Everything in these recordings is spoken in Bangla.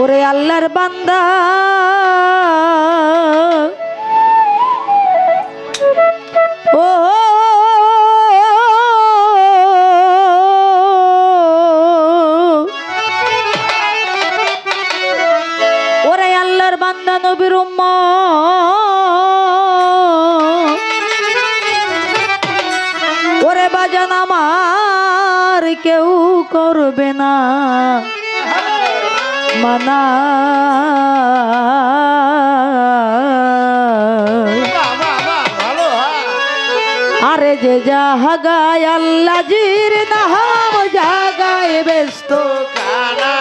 ওরে আল্লাহর বান্দা ও ওরে আল্লাহর বান্দা নবীর উম্মত ওরে বাজান আমার কেউ করবে না মানা আরে যে জাগায় আল্লাহ জির নাম জাগায় ব্যস্ত কানা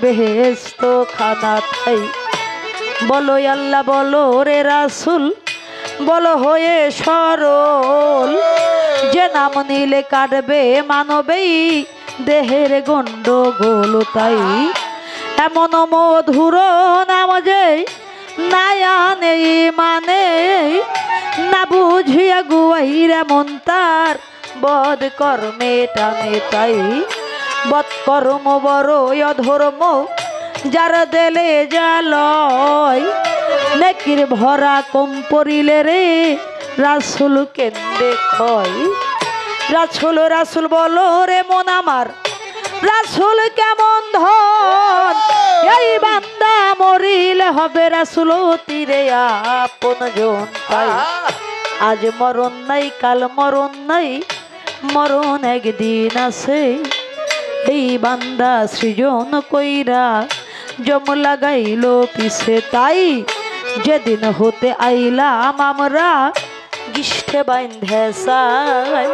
বেহেস্ত খানা তাই বলো আল্লাহ বলো রে রাসূল বলো হয়ে সরল যে নাম নিলে কাটবে মানবেই দেহের গন্ডগোল তাই এমন মধুর নাম যে নায়া নেই মানে না বুঝিয়া গুয়াইর এমন তার বদ কর্মে টানে তাই বৎকর্ম বড় অধর্ম যার দেলে জালয় নেকির ভরা কম পড়িলে রে রাসূল কেন্দে কয় রাসূল রাসূল বলো রে মন আমার রাসূল কেমন ধন এই বান্দা মরিলে হবে রাসূল তীরে আপন জন তাই আজ মরণ নাই কাল মরণ নাই মরণ একদিন আছে এই বান্দা সৃজন কইরা জম লাগাইল পিছে তাই যেদিন হতে আইলাম আমরা গিষ্ঠে বাইন্ধে চাই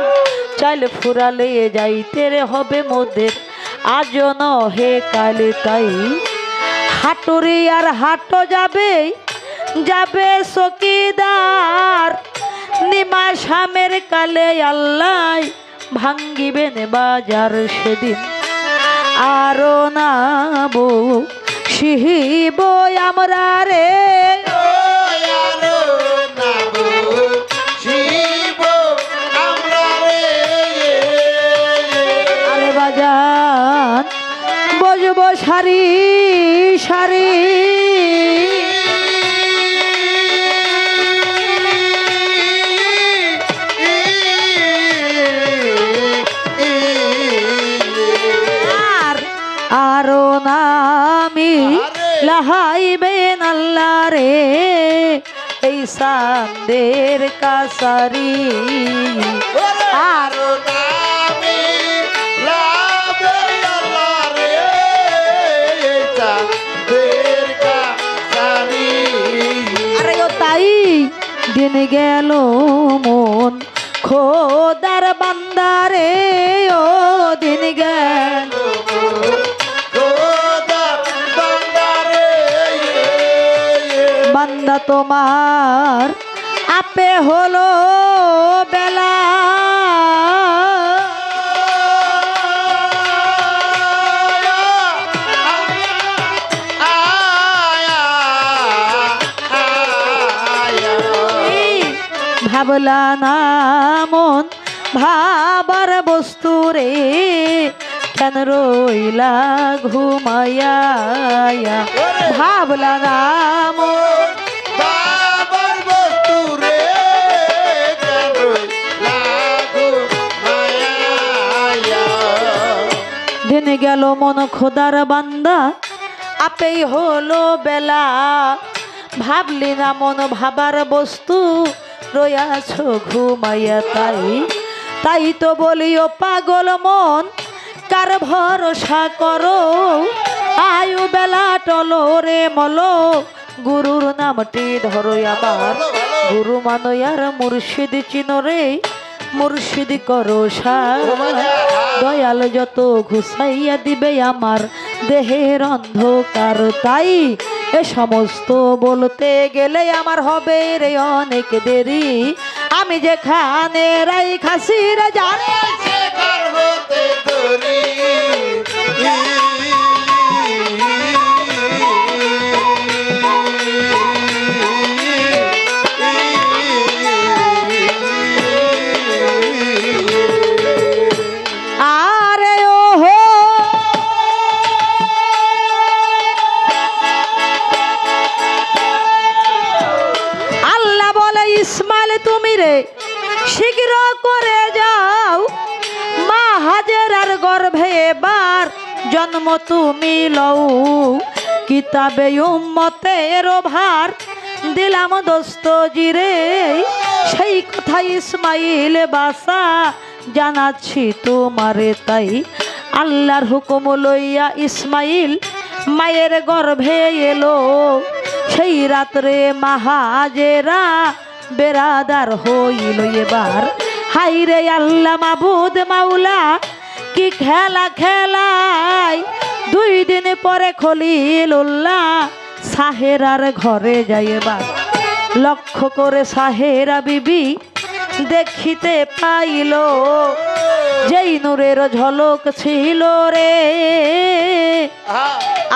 চাইলে ফুরালে যাইতে রে হবে মোদের আজ নহে কালে তাই হাটুরি আর হাটো যাবে যাবে চকিদার নিমা শামের কালে আল্লাহ ভাঙ্গিবেন বাজার সেদিন আরো নাবো শিহিব আমরা রে আরে বাজান বজবো সারি সারি আরো নামি লাহাইবেন আল্লাহ রে এই সান্দের কাসারি আরো নামি লাহাইবেন আল্লাহ রে সান্দের কাসারি আরে ও তাই দিন গেল মন খোদার বান্দারে ও দিন গেল বান্দা তোমার আপে হলো বেলা ভাবলা না মন ভাবার বস্তু রে কেন রইলা ঘুমাইয়া ভাবলা না মন বাবার বস্তু রে কেন রইলা ঘুমাইয়া দিন গেল মন খোদার বান্দা আপেই হলো বেলা ভাবলি না মন ভাবার বস্তু রয়াছ ঘুমাইয়া তাই তাই তো বলিও পাগল মন কার ভরসা করো আয়ু বেলা টলো রে মলো গুরুর নামটি ধরো আমার গুরু মানয়ার মুর্শিদ চিনো রে মুর্শিদ করো সার দয়াল যত ঘুষাইয়া দিবে আমার দেহের অন্ধকার। তাই এ সমস্ত বলতে গেলে আমার হবে রে অনেক দেরি। আমি যেখানে রাই খাসিরা জানে সেখান হতে ধরি আরে ও হো আল্লাহ বলে ইসমাইল তুমি রে শীঘ্র করে যাও মা হাজেরার গর্ভে এবার জন্ম তুমি লও। কিতাবে উম্মতের ভার দিলাম দোস্ত জিরে সেই কথা ইসমাইল বাসা জানাচ্ছি তোমারে। তাই আল্লাহর হুকুম লইয়া ইসমাইল মায়ের গর্ভে এলো। সেই রাত্রে মাহাজেরা বেরাদার হইল এবার। হাইরে আল্লাহ মাবুদ মাওলা কি খেলা খেলায় 2 দিন পরে খলিলুল্লাহ সাহেরার ঘরে যাই এবার। লক্ষ্য করে সাহেরা বিবি দেখিতে পাইল যেই নূরের ঝলক ছিল রে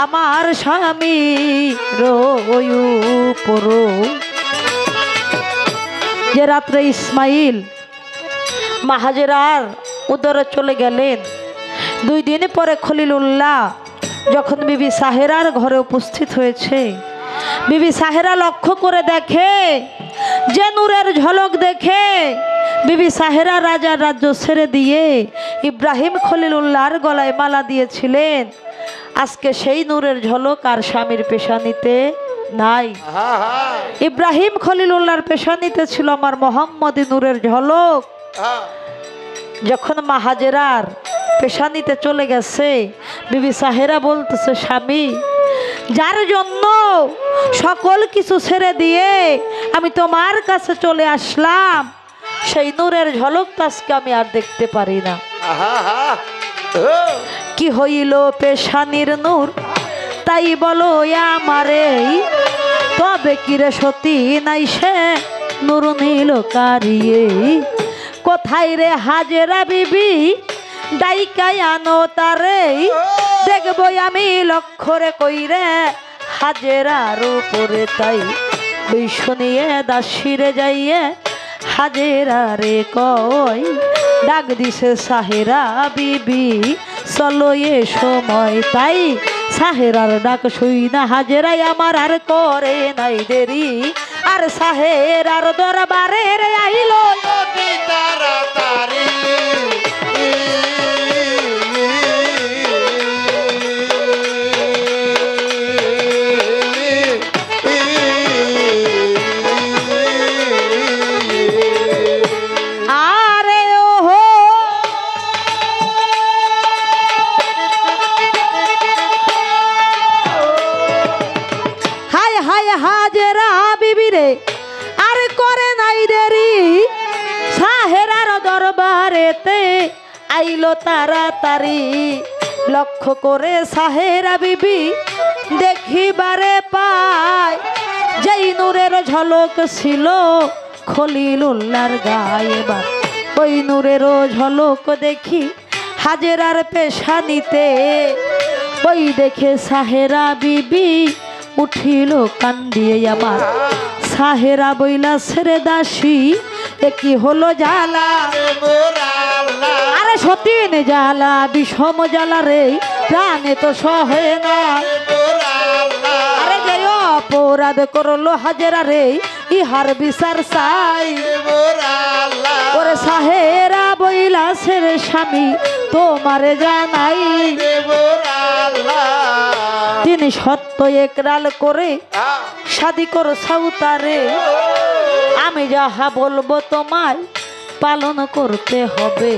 আমার স্বামী রয়ুপর। যে রাত্রে ইসমাইল মাহাজেরার উদরে চলে গেলেন 2 দিন পরে খলিলুল্লাহ যখন বিবি সাহেরার ঘরে উপস্থিত হয়েছে, বিবি সাহেরা লক্ষ্য করে দেখে যে নূরের ঝলক দেখে বিবি সাহেরা রাজার রাজ্য ছেড়ে দিয়ে ইব্রাহিম খলিলুল্লাহর গলায় মালা দিয়েছিলেন। আজকে সেই নূরের ঝলক আর স্বামীর পেশানিতে নাই। ইব্রাহিম খলিলুল্লাহর পেশানিতে ছিল আমার মোহাম্মদী নূরের ঝলক। যখন মা হাজেরার পেশানিতে চলে গেছে, বিবি সাহেরা বলতেছে স্বামী যার জন্য সকল কিছু ছেড়ে দিয়ে আমি তোমার কাছে চলে আসলাম, সেই নূরের ঝলক আজকে আমি আর দেখতে পারি না। কি হইল পেশানির নূর তাই বলো আমারে, তবে কিরে সতী নাই সে নূর নীল কারিয়ে। কোথায় রে হাজেরা বিবি ডাইকাই আনো তারে, দেখবো আমি লক্ষ্যরে কইরে হাজেরার উপরে। তাই ওই শুনিয়ে দাসিরে যাইয়ে হাজেরা রে কয় ডাক দিছে সাহেরা বিবি চলো এ সময়। তাই সাহেরার ডাক শুই না হাজেরাই আমার আর করে নাই দেরি, আর সাহেরার দরবারে রে আইলো তাড়াতাড়ি হাজেরা বিবি রে আর করে নাই দেরি, সাহেরার দরবারেতে আইলো তাড়াতাড়ি। লক্ষ্য করে সাহেরা বিবি দেখিবারে পায় যেই নূরের ঝলক ছিল খলিলুল্লাহর গায়ে। এবার ওই নূরের ঝলক দেখি হাজেরার পেশানিতে, ওই দেখে সাহেরা বিবি উঠিল কান্দিয়ে আমার। সাহেরা বইলা ছেড়ে দাসী এ কি হলো জ্বালা, আরে সতীন জ্বালা বিষম জ্বালা রে প্রাণে তো সহে না। আরে যে অপরাধ করলো হাজেরা রে ইহার বিচার চাই। ওরে সাহেরা বইলা ছেড়ে স্বামী তোমারে জানাই, তিনি সত্য একরাল করে শাদি করো সাউতারে। আমি যাহা বলবো তোমায় পালন করতে হবে,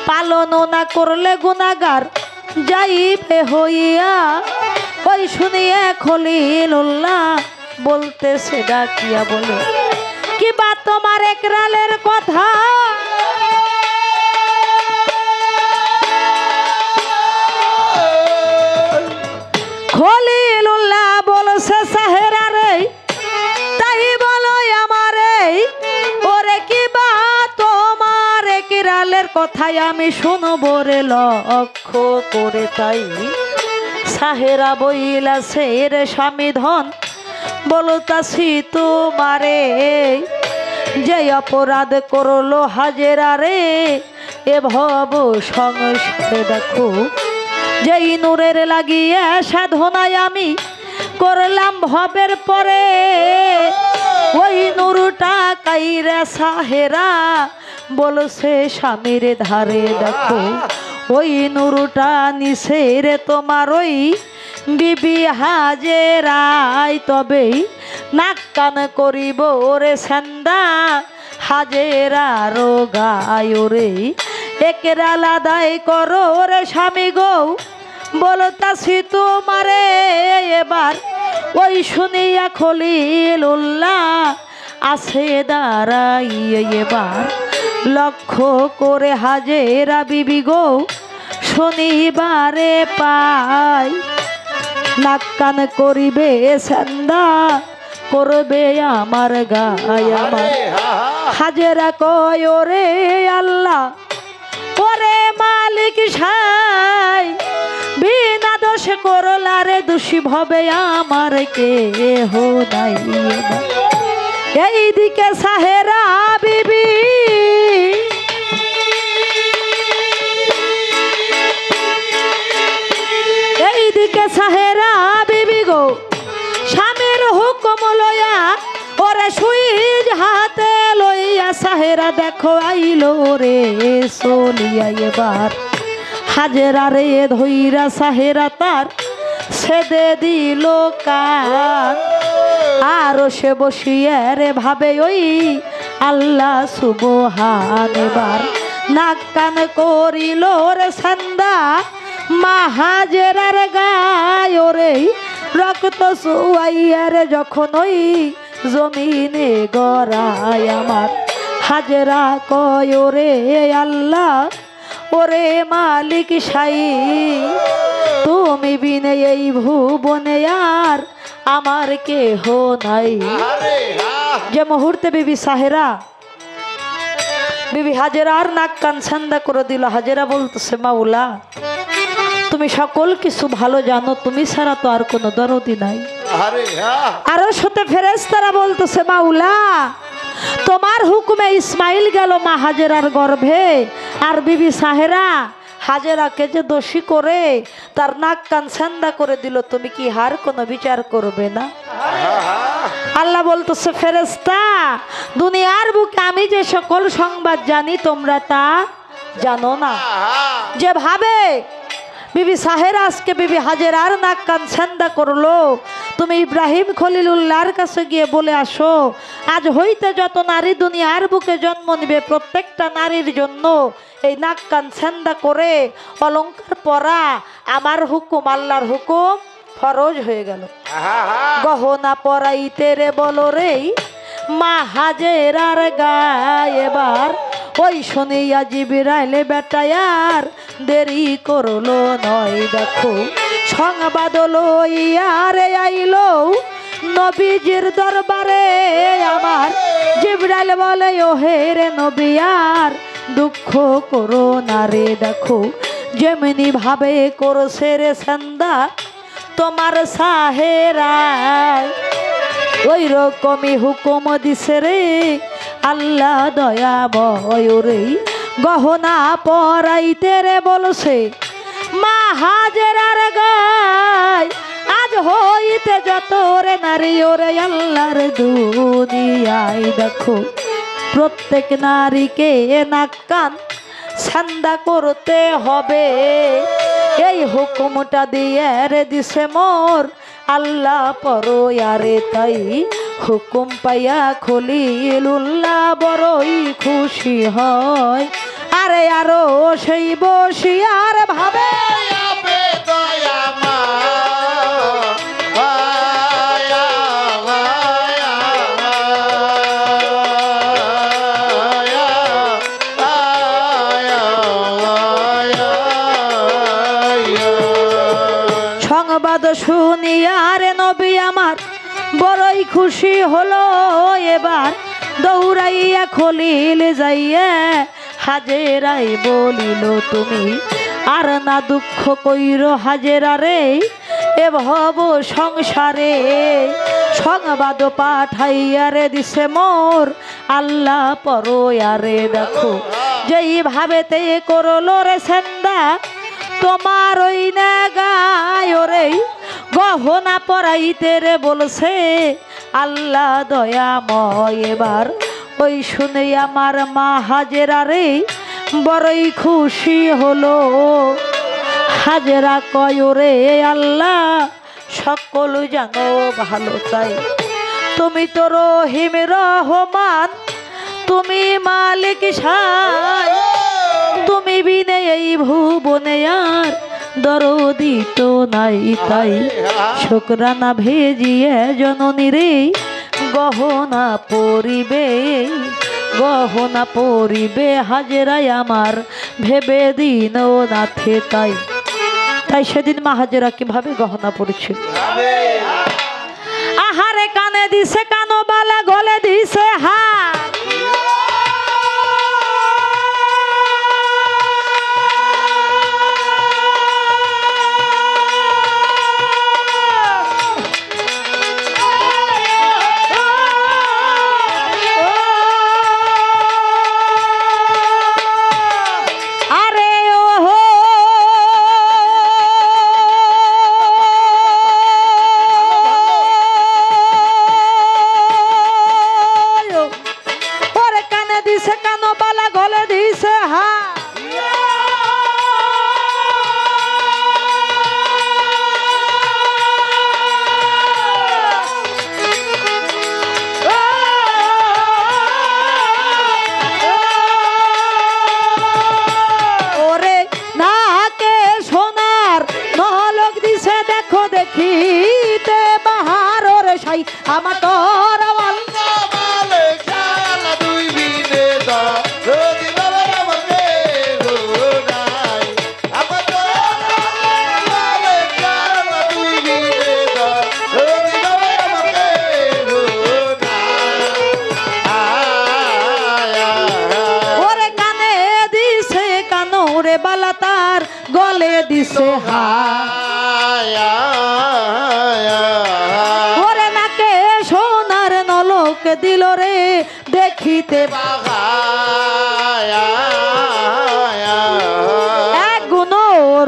পালন না করলে গুনাহগার যাইবে হইয়া। ওই শুনিয়ে খলিলুল্লাহ বলতেছে ডাকিয়া বলে কিবা তোমার একরালের কথা দয়ালের কথাই আমি শুনবো রে লক্ষ্য করে। তাই সাহেরা বইলাছে রে স্বামী ধন বলতাছি তোমারে, যে অপরাধ করলো হাজেরা রে এ ভব সংসারে। দেখো যেই নূরের লাগিয়ে সাধনায় আমি করলাম ভবের পরে, ওই নূরটা কাইরা সাহেরা বলছে স্বামীর ধারে। দেখো ওই নূরটা নিছে রে তোমার ওই বিবি হাজেরাই, তবেই নাক কান করিব ওরে সেন্দা হাজেরারও গায় রে। একের আলাদাই করো রে স্বামী গো বলতাছি তোমারে, এবার ওই শুনিয়া খলিলুল্লাহ আছে দাঁড়াইয়ে। এবার লক্ষ্য করে হাজেরা বিবি গো শনিবারে পাই, নাক কান করিবে সেন্দা করবে আমার গায় আমার। হাজেরা কয় ওরে আল্লাহ ওরে মালিক সাই, বিনা দোষে করলারে দোষী ভবে আমার কেহ নাই। এইদিকে সাহেরা বিবি এইদিকে সাহেরা বিবি গো স্বামীর হুকুম লইয়া ওরে সুইজ হাতে লইয়া সাহেরা দেখো আইলো রে চলিয়া। এবার হাজেরা রে ধইরা সাহেরা তার ছেদে দিল কান, আর সে বসিয়া রে ভাবে ওই আল্লাহ সুবহান। এবার নাক কান করিল রে সান্দা মা হাজেরার গায় রে, রক্ত সুয়াইয়া রে যখন ওই জমিনে গড়ায় আমার। হাজেরা কয় রে আল্লাহ ওরে মালিক সাই, তুমি বিনে এই ভুবনে আর আমার কেহ নাই। যে মুহূর্তে বিবি সাহেরা বিবি হাজেরার নাক কান ছান্দা করে দিল, হাজেরা বলতেছে মাওলা তুমি সকল কিছু ভালো জানো, তুমি ছাড়া তো আর কোনো দরদি নাই। আরো সাথে ফেরেশতারা বলতেছে মাওলা তোমার হুকুমে ইসমাইল গেল মা হাজেরার গর্ভে, আর বিবি সাহেরা হাজেরাকে যে দোষী করে তার নাক কান ছান্দা করে দিল, তুমি কি হার কোনো বিচার করবে না? আল্লাহ বলতেছে ফেরেশতা দুনিয়ার বুকে আমি যে সকল সংবাদ জানি তোমরা তা জানো না। যেভাবে বিবি সাহেরা আজকে বিবি হাজেরার নাক কান ছান্দা করলো, তুমি ইব্রাহিম খলিলুল্লাহর কাছে গিয়ে বলে আসো আজ হইতে যত নারী দুনিয়ার বুকে জন্ম নিবে প্রত্যেকটা নারীর জন্য এই নাক কান ছান্দা করে অলংকার পরা আমার হুকুম আল্লাহর হুকুম ফরজ হয়ে গেল। গহনা পরাইতে রে বলো রে মা হাজেরার গায়। এবার ওই শুনিয়া জিবরাইলে বেটায়ার দেরি করলো নয়। দেখো সংবাদ লইয়া রে আইলো নবীজির দরবারে আমার। জিবরাইল বলে ও হে রে নবী আর দুঃখ করো না রে। দেখো যেমনি ভাবে করছে রে সান্দা তোমার সাহেরা, ওই রকমই হুকুম দিছে রে আল্লাহ দয়া বয় রে। গহনা পরাইতে রে বলছে মা হাজেরার গায়, আজ হইতে যত রে নারী ওরে আল্লাহর দুনিয়ায়। দেখো প্রত্যেক নারীকে নাক কান ছান্দা করতে হবে, এই হুকুমটা দিয়ে রে দিছে মোর আল্লাহ পরয়ারে। তাই হুকুম পাইয়া খলিলুল্লাহ বড়ই খুশি হয়, আরে আরো সেই বসিয়ার ভাবে সংবাদ শুনিয়া রে নবী আমার বড়ই খুশি হলো। এবার দৌড়াইয়া খলিল যাইয়া হাজেরাই বলিল তুমি আর না দুঃখ কইর হাজেরা রে, এ ভব সংসারে সংবাদ পাঠাইয়া রে দিছে মোর আল্লাহ পরয়ারে। দেখো যেই ভাবেতে করলো রে সেন্দা তোমার ওই না গায় রে, গহনা পরাইতে রে বলছে আল্লাহ দয়াময়। এবার ওই শুনে আমার মা হাজেরা রে বড়ই খুশি হলো। হাজেরা কয় রে আল্লাহ সকল জানো ভালো, তাই তুমি তো রহিম রহমান, তুমি মালিক সাই, তুমি বিনে এই ভুবনে আর দরদি তো নাই। তাই শুকরানা ভেজিয়ে জননী রে গহনা পরিবে, গহনা পরিবে হাজেরাই আমার ভেবে দিন নাথে। তাই তাই সেদিন মা হাজেরা কিভাবে গহনা পড়েছিল। আহারে কানে দিছে কানো বালা, গলে দিছে হার, দেখিতে বাহার রে সাই আমার তোর ওরে কানে দিছে কানো রে বালা, তার গলে দিছে ওরে নাকে সোনার নলক দিল রে দেখিতে এক গুণ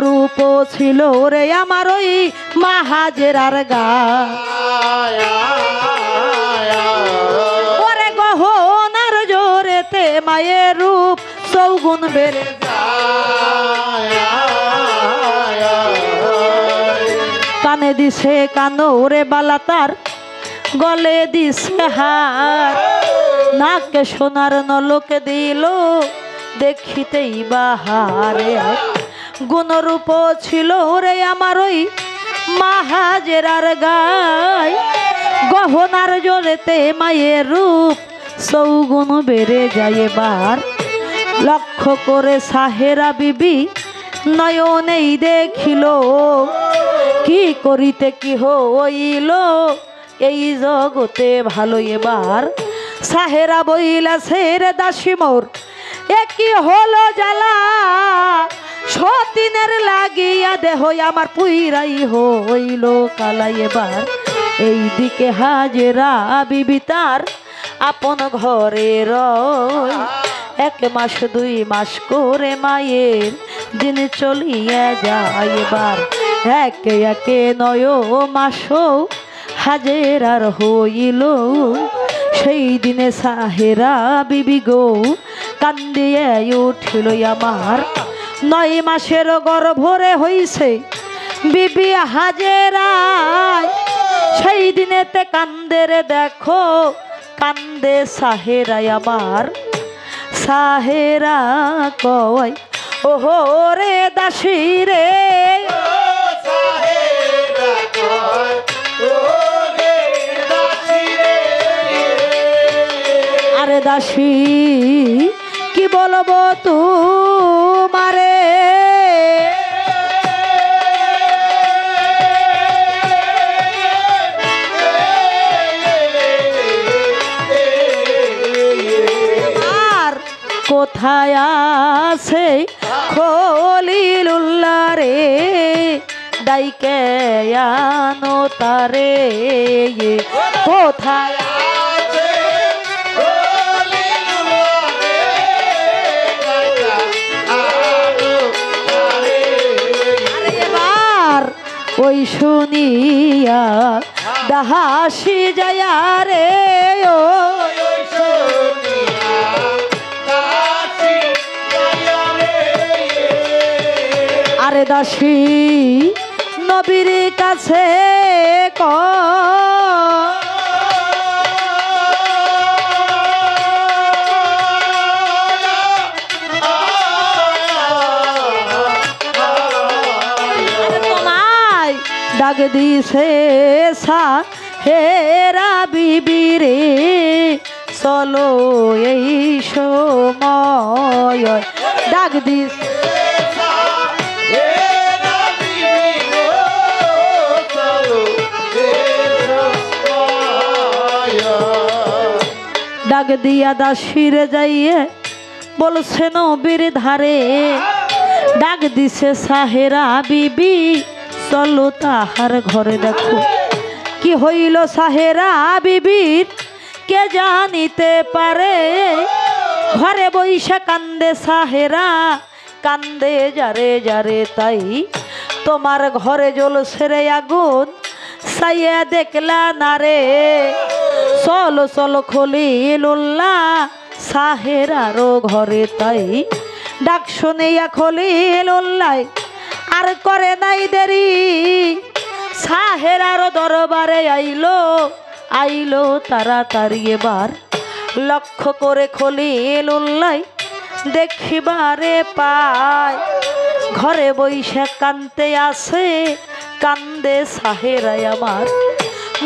রূপ ছিল রে আমার ওই মা হাজেরার গা। ওরে গহনার জোরেতে মায়ের রূপ চৌগুণ বেড়ে কানে দিছে কানো রে বালা, তার গলে দিছে হার, নাকে সোনার নলকে দিল দেখিতেই বাহারে গুণরূপ ছিল রে আমার ওই মা হাজেরার গায়। গহনার জোরেতে মায়ের রূপ চৌগুণ বেড়ে যায়। এবার লক্ষ্য করে সাহেরা বিবি নয়নেই দেখিল কি করিতে কি হইল এই জগতে ভালো। এবার সাহেরা বইলা ছেড়ে দাসী মোর একই হলো জ্বালা, সতীনের লাগিয়া দেহ আমার পুইরাই হইল কালা। এবার এই দিকে হাজেরা বিবি তার আপন ঘরে রয়, 1 মাস 2 মাস করে মায়ের দিন চলিয়া যায়। এবার একে একে 9 মাস হাজেরার হইল, সেই দিনে সাহেরা বিবি গো কান্দিয়ে উঠিল আমার। 9 মাসের গর্ভরে হইছে বিবি হাজেরা, সেই দিনেতে কান্দে রে দেখো কান্দে সাহেরা আমার। সাহেরা কয় ওহো রে দাসী রে, আরে দাসী কি বলবো তোমারে, কোথায় আছে খলিলুল্লাহ রে ডাইকে আনো তারে কোথায় আছে খলিলুল্লাহ রে ডাইকা আনো তারে। আরে এবার ওই শুনিয়া দাহাসি যায়া রে ও ওই শুনিয়া দাসী দয়া রে। আরে দাসী নবীর কাছে ক আরে তোমায় ডাক দিছে সা হেরা বিবি রে চলো এই সময় ডাক দিছে ডাক দিয়া দাসিরে যাইয়ে বলছে নবীর ধারে ডাক দিছে সাহেরা বিবি চলো তাহার ঘরে দেখো কি হইল সাহেরা বিবির কে জানিতে পারে ঘরে বইসা কান্দে সাহেরা কান্দে যারে যারে তাই তোমার ঘরে জ্বলছে রে আগুন সাইয়া দেখলা না রে চলো চলো খলিলুল্লাহ সাহেরারও ঘরে তাই ডাক শুনিয়া খলিলুল্লাহ আর করে নাই দেরি সাহেরারও দরবারে আইলো তাড়াতাড়ি এবার লক্ষ্য করে খলিলুল্লাহ দেখিবারে পায় ঘরে বইসা কান্দতে আসে কান্দে সাহেরাই আমার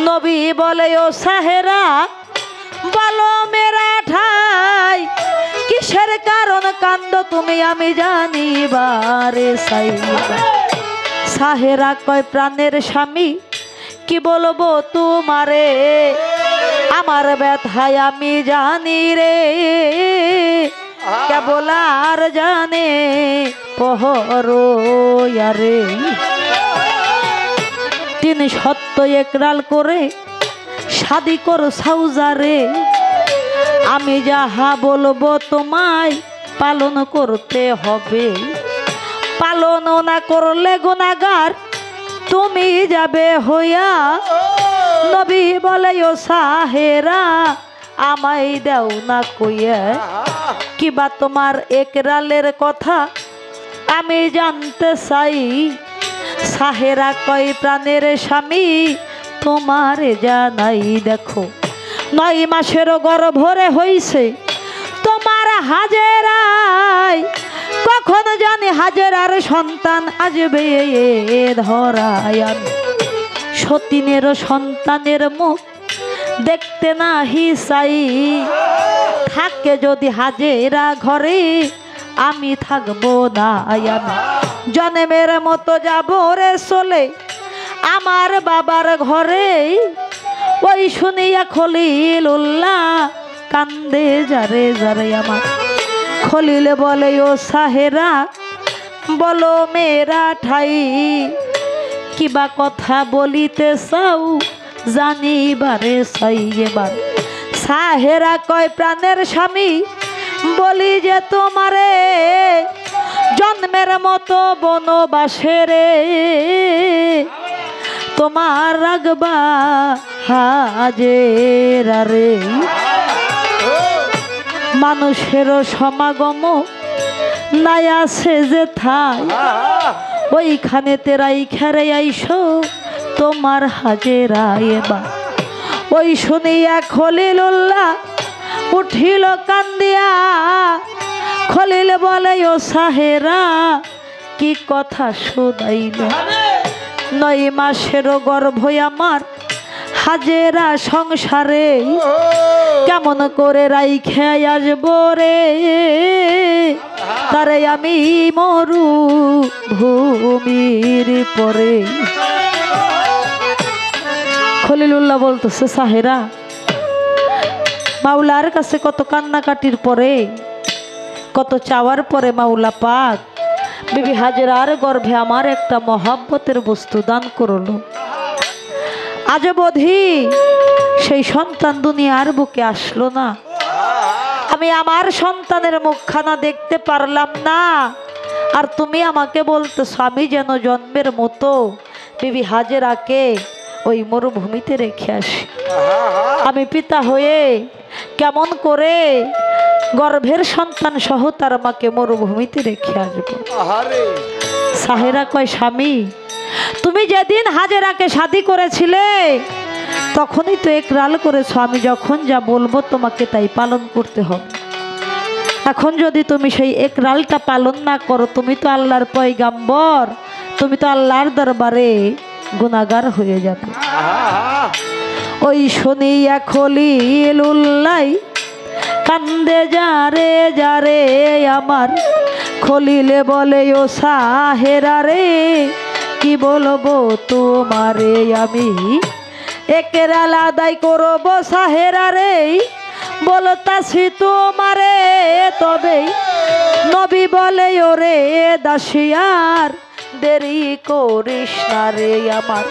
নবী বলে ও সাহেরা বলো মেরা ঠাই কিসের কারণ কান্দ তুমি আমি জানিবারে সাহেরা কয় প্রাণের স্বামী কি বলবো তোমারে আমার ব্যথায় আমি জানি রে কেবল আর জানে পহরে তিনি সত্য একরাল করে শাদি করো সাউজারে আমি যাহা বলবো তোমায় পালন করতে হবে পালন না করলে গুনাহগার তুমি যাবে হইয়া নবী বলে ও সাহেরা আমায় দাও না কইয়া কিবা তোমার একরালের কথা আমি জানতে চাই সাহেরা কয় প্রাণের স্বামী তোমার জানাই দেখো 9 মাসেরও গর্ভরে হইছে তোমার হাজেরাই কখন জানি হাজেরার সন্তান আসবে ধরায় আমি সতীনের সন্তানের মুখ দেখতে নাহি চাই থাকে যদি হাজেরা ঘরে আমি থাকবো না আমি জন্মের মতো যাবো রে চলে আমার বাবার ঘরে ওই শুনিয়া খলিলুল্লাহ কান্দে যারে যারে আমার খলিল বলে ও সাহেরা বলো মেরা ঠাই কিবা কথা বলিতে চাও জানিবারে চাই এবার সাহেরা কয় প্রাণের স্বামী বলি যে তোমারে জন্মের মতো বনবাসে রে তোমার রাগবা হাজেরা রে মানুষেরও সমাগম নাই আছে যে থাই ওইখানে তেরাই খেরে আইসো তোমার হাজেরা এবার ওই শুনিয়া খলিলুল্লাহ উঠিল কান্দিয়া খলিল বলে ও সাহেরা কি কথা শুনাইল 9 মাসেরও গর্ভ আমার হাজেরা সংসারে কেমন করে রাইখে আসবো রে তারে আমি মরু ভূমির পরে খলিলুল্লাহ বলতেছে সাহেরা মাওলার কাছে কত কান্নাকাটির পরে কত চাওয়ার পরে মাওলা পাক বিবি হাজেরার গর্ভে আমার একটা মহাব্বতের বস্তু দান করলো। আজ অবধি সেই সন্তান দুনিয়ার বুকে আসলো না। আমি আমার সন্তানের মুখখানা দেখতে পারলাম না, আর তুমি আমাকে বলতেছো আমি যেন জন্মের মতো বিবি হাজেরাকে ওই মরুভূমিতে রেখে আসি। আমি পিতা হয়ে কেমন করে গর্ভের সন্তান সহ তার মাকে মরুভূমিতে রেখে আসবো? সাহেরা কয়, স্বামী তুমি যেদিন হাজেরাকে শাদী করেছিলে তখনই তো একরাল করেছো আমি যখন যা বলবো তোমাকে তাই পালন করতে হবে। এখন যদি তুমি সেই একরালটা পালন না করো, তুমি তো আল্লাহর পয়গাম্বর, তুমি তো আল্লাহর দরবারে গুনাহগার হয়ে যাবে। ওই শুনিয়া খলিলুল্লাহ কান্দে যারে যারে আমার, খলিলে বলে ও সাহেরা রে কি বলবো তোমারে আমি, একরাল আদায় করব সাহেরা রে বলতাছি তোমারে। তবে নবী বলে ওরে দাসিয়ার দেরি করিস না রে আমার,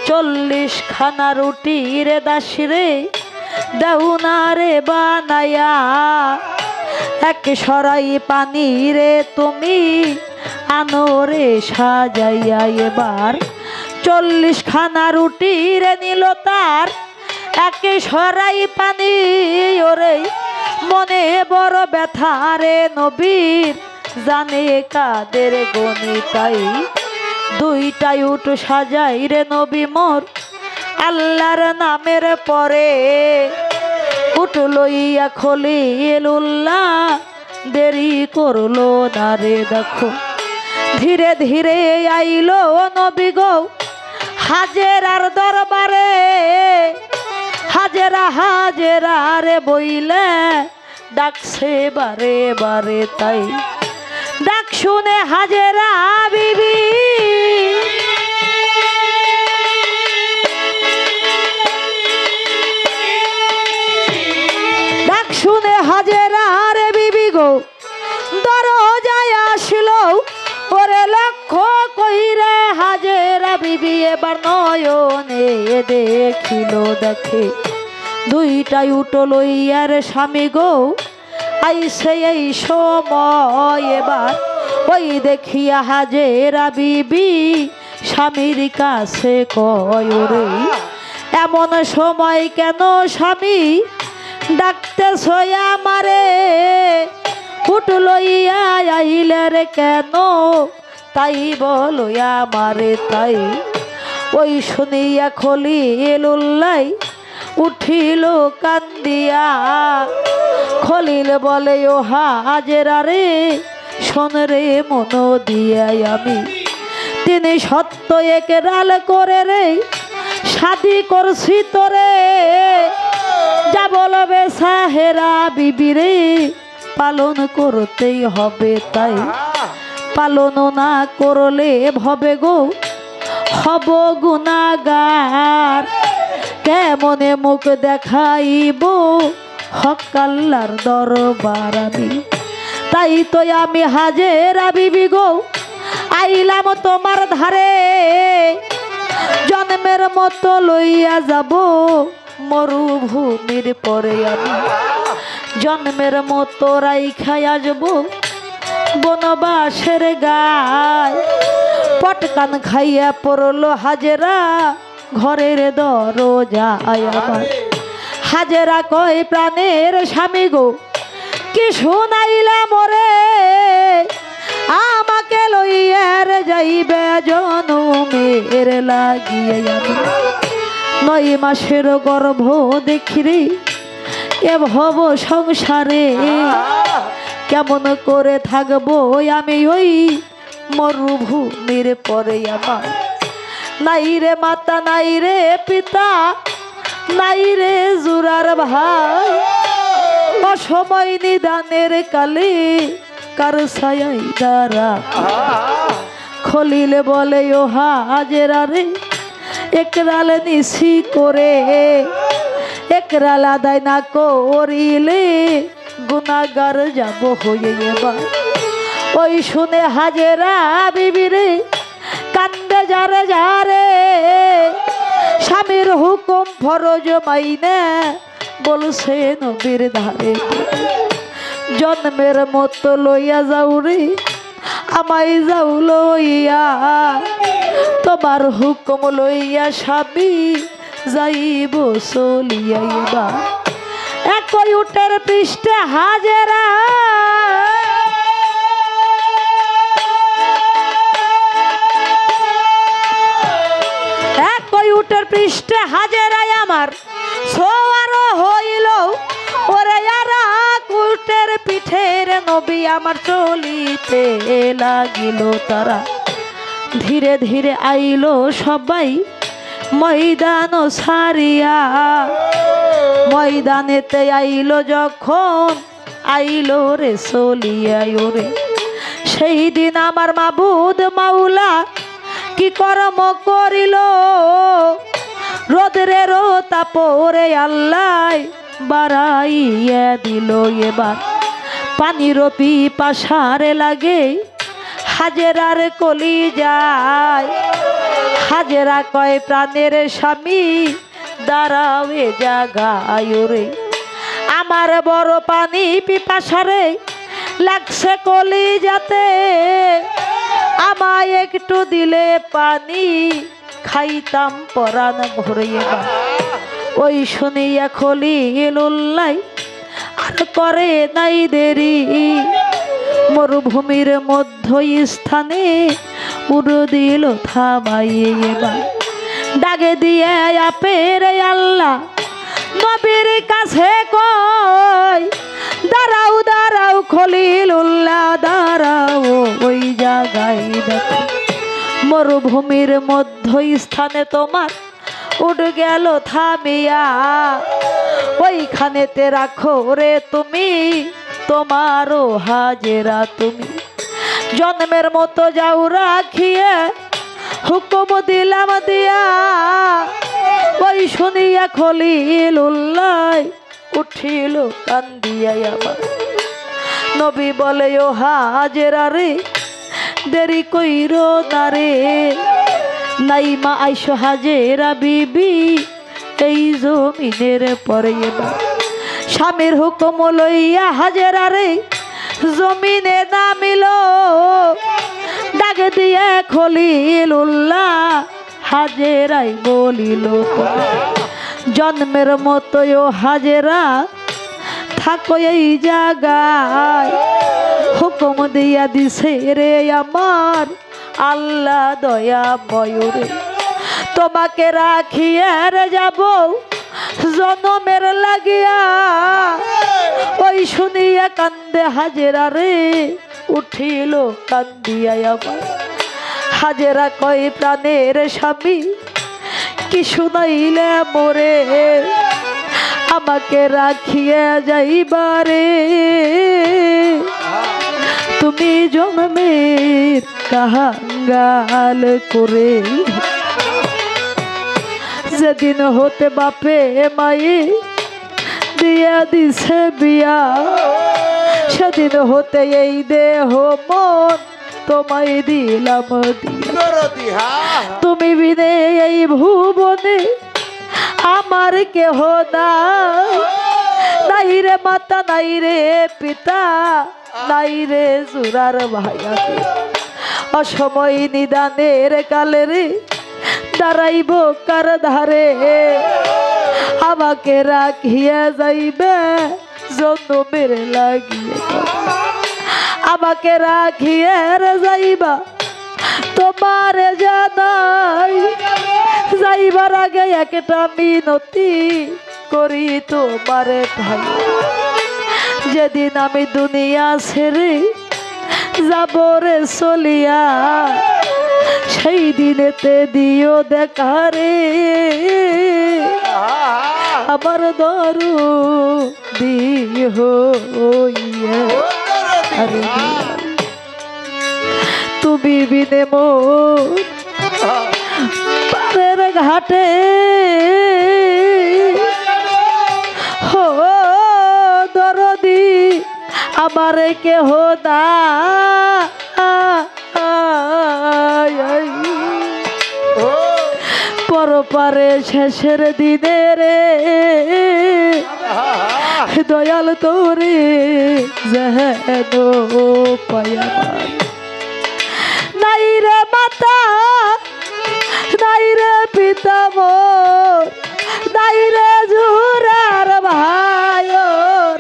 40 খানা রুটি রে দাসী রে দাও না রে বানায়া, এক সরাই পানি রে তুমি আনো রে সাজাইয়া। এবার 40 খানা রুটি রে নিল তার, এক সরাই পানি ওরে মনে বড় ব্যথা রে নবীর জানে কাদের গণিতাই, 2টা উট সাজাই রে নবী মোর আল্লাহর নামের পরে, উট লইয়া খলিলুল্লাহ দেরি করলো না রে। দেখো ধীরে ধীরে আইলো নবী গো হাজেরার দরবারে, হাজেরা হাজেরা রে বইলে ডাকছে বারে বারে, তাই ডাক শুনে হাজেরা বিবি ডাক শুনে হাজেরা রে বিবি গো দরজায় আসলো। ওরে লক্ষ্য কইরে হাজেরা বিবি এবার নয়নে দেখিল, দেখে 2টা উট লইয়ার স্বামী গো আইসে এই সময়। এবার ওই দেখিয়া হাজেরা বিবি স্বামীর কাছে কয় রে এমন সময় কেন স্বামী ডাকতেছ আমারে, উট লইয়া আইলে রে কেন তাই বলো আমারে। তাই ওই শুনিয়া খলিলুল্লাহ উঠিল কান্দিয়া, খলিল বলে ও হাজেরা রে শোন রে মন দিয়াই, আমি তিনি সত্য একরাল করে রে শাদি করছি তোরে, যা বলবে সাহেরা বিবি রে পালন করতেই হবে। তাই পালন না করলে ভবে গো হব গুনাহগার, কেমনে মুখ দেখাইব হক আল্লাহর দরবার আমি। তাই তো আমি হাজেরা বিবি গো আইলাম তোমার ধারে, জন্মের মতো লইয়া যাব মরুভূমির পরে, আমি জন্মের মতো রাইখাই আসবো বনবাসের গায়। পটকান খাইয়া পড়লো হাজেরা ঘরের দরজায় আমার, হাজেরা কয় প্রাণের স্বামী গো কি শুনাইলা মোরে, আমাকে লইয়ার যাইবে জনমের লাগিয়ে। আমি 9 মাসের গর্ভ দেখিরে এ ভব সংসারে, কেমন করে থাকবো আমি ওই মরুভূমির পরে। আমার নাই রে মাতা নাই রে পিতা নাই রে জুরার ভাই, অসময় নিদানের কালে কার ছায়াই দাঁড়া। খলিল বলে ও হাজেরা রে একরাল নিশি করে, একরাল আদায় না করিলে গুনাহগার যাব হয়ে এবার। ওই শুনে হাজেরা বিবিরে কান্দে যারে যারে, স্বামীর হুকুম ফরজ মাইনে বলছে নবীর ধারে, জন্মের মতো লইয়া যাও রে আমায় যাও লইয়া, তোমার হুকুম লইয়া স্বামী যাইব চলিয়া এবার। একই উটের পৃষ্ঠে হাজেরা, একই উটের পৃষ্ঠে হাজেরাই আমার সোয়ার হইল, ওরে আরা উটের পিঠের নবী আমার চলিতে লাগিল তারা। ধীরে ধীরে আইলো সবাই ময়দান সারিয়া, ময়দানেতে আইলো যখন আইলো রে চলিয়া ওরে। সেই দিন আমার মাবুদ মাওলা কি কর্ম করিল, রোদ্রের তাপরে আল্লাহ বাড়াইয়া দিল এবার। পানির পিপাসারে লাগে হাজেরার কলি যায়, হাজেরা কয় প্রাণের স্বামী দাঁড়াও এ জাগায় রে, আমার বড় পানি পিপাসারে লাগছে কলি যাতে, আমায় একটু দিলে পানি খাইতাম পরাণ ভরে এবার। ওই শুনিয়া খলিলুল্লাহ আর করে নাই দেরি, মরুভূমির মধ্য স্থানে উড়ো দিল থামাইয়ে এবার। ডাকে দিয়ে আপের আল্লাহ নবীর কাছে কয়, দাঁড়াও দাঁড়াও খলিলুল্লাহ দাঁড়াও, ওই জায়গায় দেখো মরুভূমির মধ্য স্থানে তোমার উঠ গেল থামিয়া, ওইখানেতে রাখো রে তুমি তোমারও হাজেরা তুমি। জন্মের মতো যাও রাখিয়ে হুকুম দিলাম দিয়া, ওই শুনিয়া খলিলুল্লাহ উঠিল কান্দিয়া আবার। নবী বলে ও হাজেরা রে দেরি কইর না রে, নাইমা আইসো হাজেরা বিবি এই জমিনের পরে এবার। স্বামীর হুকুম লইয়া হাজেরা রে জমিনে নামিল, ডাক দিয়ে খলিলুল্লাহ হাজেরাই বলিল, জন্মের মতো হাজেরা থাকো এই জায়গায়, হুকুম দিয়া দিছে রে আমার আল্লাহ দয়া বয়রে। তোমাকে রাখিয়ে রে যাব জনমের লাগিয়া, ওই শুনিয়া কান্দে হাজেরা রে উঠিল কান্দিয়া আবার। হাজেরা কয় প্রাণের স্বামী কি শুনাইলে মোরে, আমাকে রাখিয়া যাইবারে তুমি জন্মের কাহাঙ্গাল করে। যেদিন হতে বাপে মায়ে দিয়া দিছে বিয়া, সেদিন হতে এই দেহ মন তোমায় দিলাম দিয়া। তুমি বিনে এই ভুবনে আমার কেহ নাই, নাই রে মাতা নাই রে পিতা নাই রে জুরার ভাইয়া, অসময় নিদানের কালে রে দাঁড়াইব কার ধারে, আমাকে রাখিয়া যাইবে জন্মের লাগিয়ে, আমাকে রাখিয়া যাইবা তোমার জানাই। যাইবার আগে একটা মিনতি করি তোমারে ভাই, যেদিন আমি দুনিয়া ছেড়ে যাব রে চলিয়া, সেই দিনেতে দিও দেখা রে আমার দরু দিহ তুমি বিনে মোর পারের ঘাটে হো দরদি আমার কেহ নাই ও পরপারে শেষের দিনে রে দয়াল তোরে যেন পায়া নাই রে মাতা নাই রে পিতা মোর নাই রে জুরার ভাই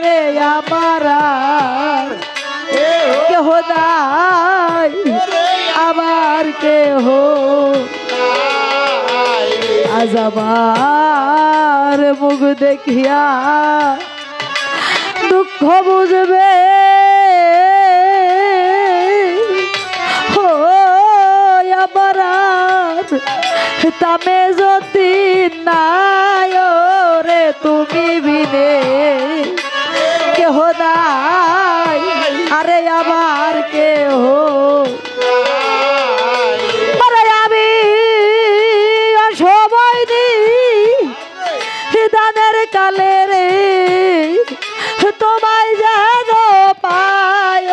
রে আমার আর কেহ নাই আমার কেহ আজ আমার মুখ দেখিয়া দুঃখ বুঝবে ও আমার আর তামে যদি নাই রে তুমি বিনে কেহ নাই আরে আমার কেহ আরে আমি সময় দানের কালে রে তোমায় যেন পায়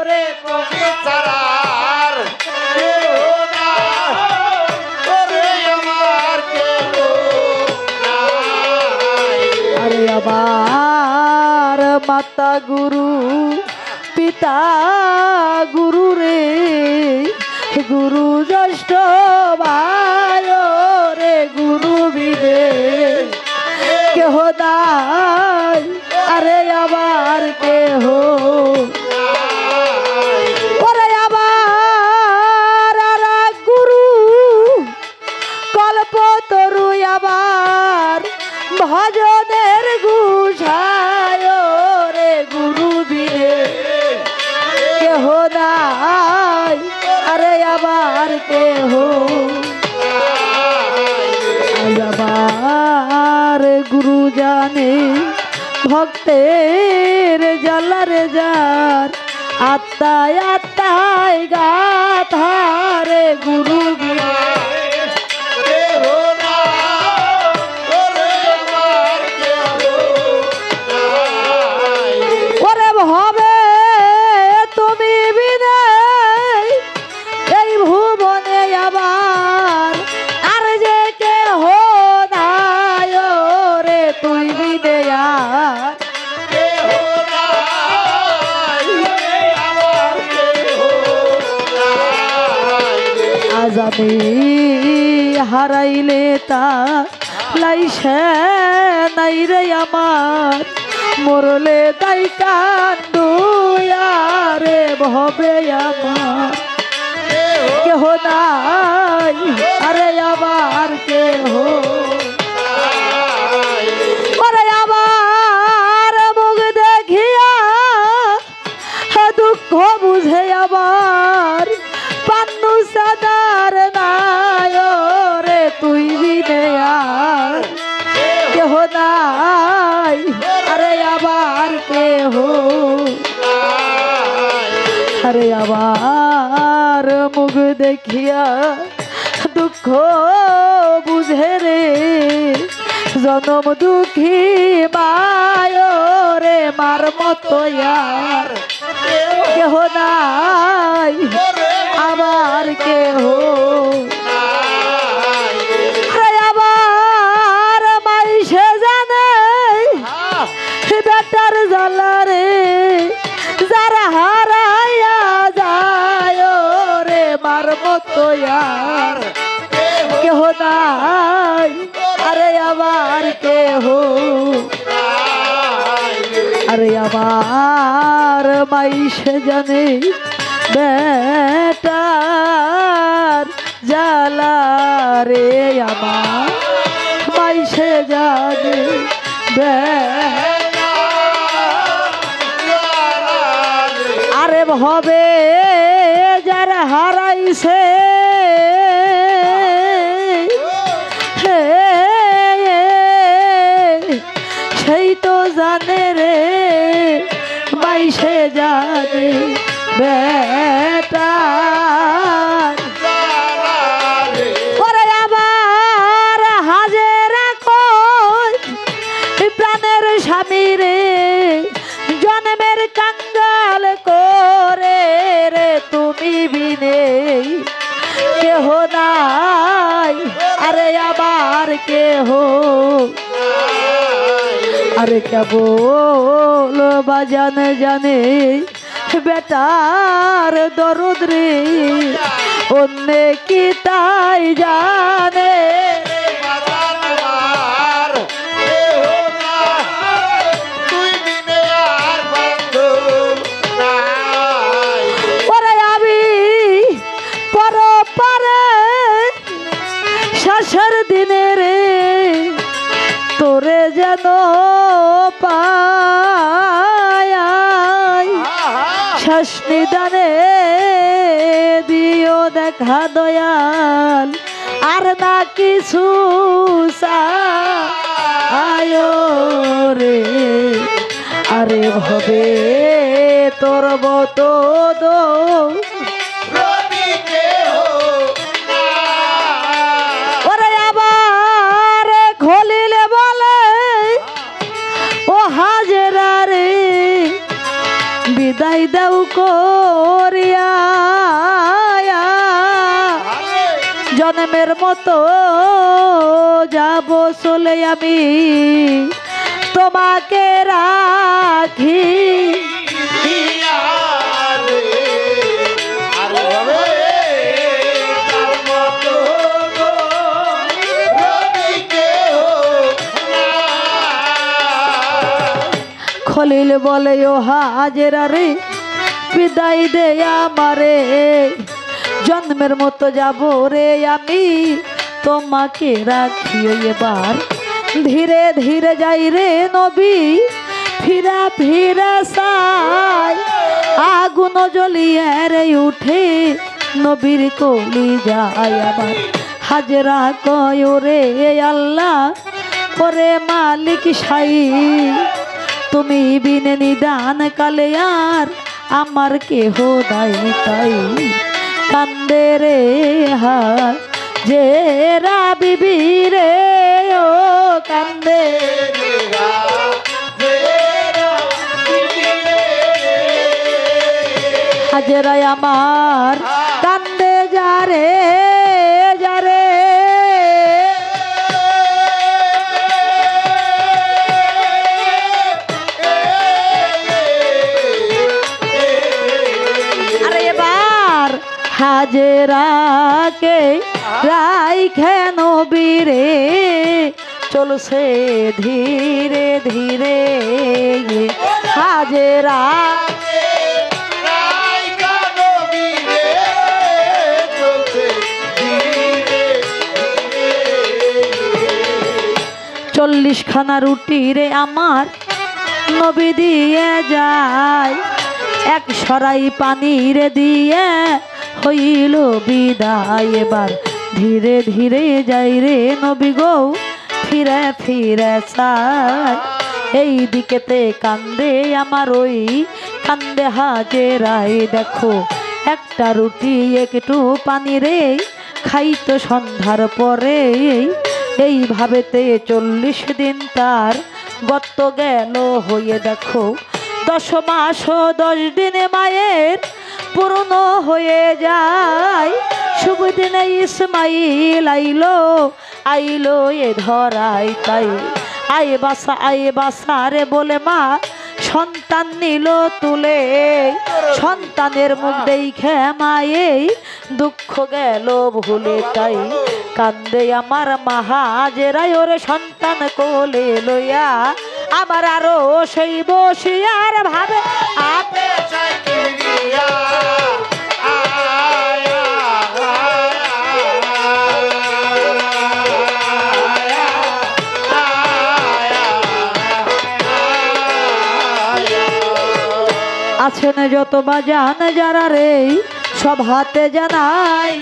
রে তুমি ছাড়ার কেউ না, ওরে আমার কেউ নাই। আরে আবার মাতা গুরু পিতা গুরু রে গুরু জ্যেষ্ঠ ভাই রে গুরু বিদে কেহ নাই আরে আবার কেহ ওরে আবার আর এক গুরু কল্প তরু আবার ভজনের গুছায় রে গুরু বিনে কেহ নাই আরে আবার কেহ আবার গুরু জানে ভক্তের জ্বালারে যার আত্মায় আত্মায় গাথারে গুরু বিনে কেহ না, ওরে আমার কেহ নাই। ওরে হবে তুমি বিনে এই ভুবনে আবার আর যে কেহ নাই রে তুই বিনে আর কেহ নাই, আমার কেহ নাই। আজ আমি হারাইলে তা লাইছে নাই রে আমার মরলে তাই কান্দু রে ভবে আমার কেহ নাই আরে আবার কেহ ওরে আবার মুখ দেখিয়া দুঃখ বুঝে আবার পান্নু সাদার নাই রে তুই বিনে আর কেহ নাই আরে আবার কেহ আরে আবার মুখ দেখিয়া দুঃখ বুঝে রে জনম দুঃখী মায় রে মার মতো আর কেহ নাই আবার কেহ আরে আবার মাইসে জানে বেটার জ্বালা রে যারা হারাইয়া যায় রে মার মতো আর কেহ নাই আরে আবার কেহ আরে আবার মাইসে জানে বেটার জ্বালা রে আমার মাইসে জানে আরে হবে যারা হারাইছে সেই তো জানে রে মাইসে জানে বেটা ওরে আবার হাজেরা কই প্রাণের স্বামী রে জন্মের কাঙ্গ তুমি বিনে কেহ নাই, আরে আবার কেহ, আরে কেবল বাজান জানে বেটার দরদ রে, অন্য কি তাই জানে। ওরে আমি পরপারে শেষের দিনে রে তোরে যেন পাই, শেষ নিদানে দিও দেখা দয়াল, আর না কিছু চাই রে, আরে ভবে তোর মতো দো ওরে আবার খলিলে বলে ও হাজেরা রে বিদায় দাও করিয়া, জন্মের মতো যাব চলে আমি তোমাকে রাখি, খলিল বলে ও হাজেরা রে বিদায় দে আমারে, জন্মের মতো যাব রে আমি তোমাকে রাখি। এবার ধীরে ধীরে যাই রে নবী ফিরা ফিরা সাই, আগুন জ্বলিয়ে রে উঠে নবীর কলি যায়। আবার হাজরা কয় রে আল্লাহ ওরে মালিক সাই, তুমি বিনে নিদান কালে আর আমার কেহ দাই তাই, কান্দে রে হাজেরা বিবি রে ও কান্দে, হাজেরাই আমার কান্দে যারে যারে, আরে এবার হাজেরাকে রাইখে নবীরে চলছে ধীরে ধীরে, হাজেরা চল্লিশ খানা রুটি রে আমার নবী দিয়ে যায়, এক সরাই পানি রে দিয়ে হইল বিদায়। এবার ধীরে ধীরে যাই রে নবী গো ফিরে ফিরে চাই, এই দিকেতে কান্দে আমার ওই কান্দে হাজেরাই, দেখো একটা রুটি একটু পানি রে খাইতো সন্ধ্যার পরে, এইভাবেতে 40 দিন তার গত গেল হয়ে, দেখো 10 মাস 10 দিনে মায়ের পূর্ণ হয়ে যায়। শুভ দিনে ইসমাইল আইলো আইলো এ ধরাই, তাই আয় বাসা রে বলে মা সন্তান নিল তুলে, সন্তানের মুখ দেখে মায়ে দুঃখ গেল ভুলে, তাই কান্দে আমার মা হাজেরাই ওরে সন্তান কোলে লইয়া, আবার আরো সেই বসিয়ার ভাবে আপে আছেন যত বাজান যারা রে সব হাতে জানাই,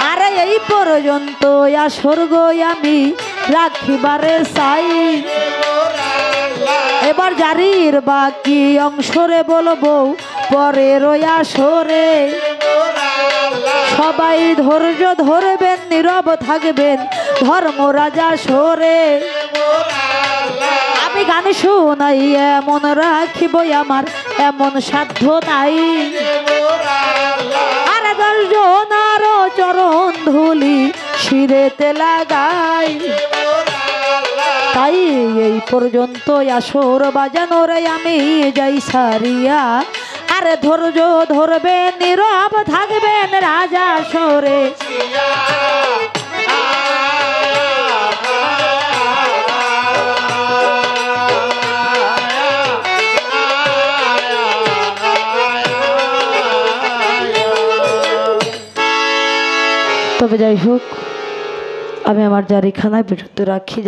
আরে এই পর্যন্ত স্বর্গ আমি রাখিবারে চাই। এবার জারির বাকি অংশরে বলবো পরের আসরে, সবাই ধৈর্য ধরবেন নীরব থাকবেন ধর্মরাজা সরে, আমি গান শোনাই এমন রাখিব আমার এমন সাধ্য নাই আরে দর্শনার চরণ ধুলি শিরেতে লাগাই তাই এই পর্যন্ত আসর বাজানোর আমি যাই সারিয়া আরে ধৈর্য ধরবেন নীরব থাকবেন রাজা সরে তবে যাই হোক আমি আমার জারিখানায় বিরুদ্ধে রাখি।